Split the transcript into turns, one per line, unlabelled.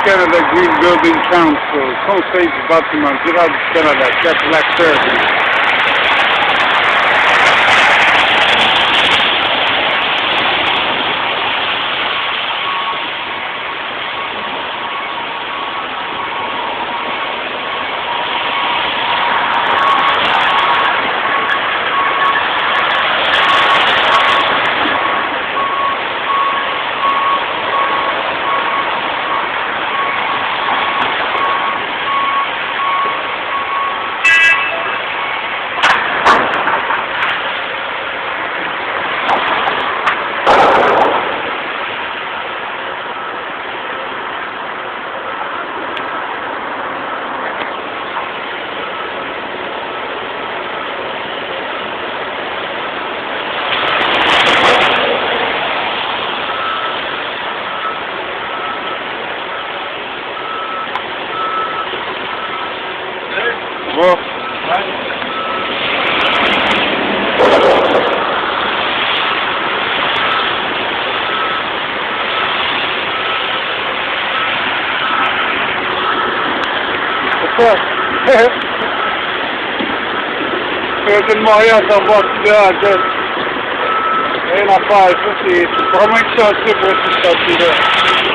Canada Green Building Council, Conseil du bâtiment durable du Canada, 4 l'acteur. Bon. C'est ça. C'est le mariage en bas de la tête. Rien à faire, ça c'est vraiment extensible pour cette partie-là.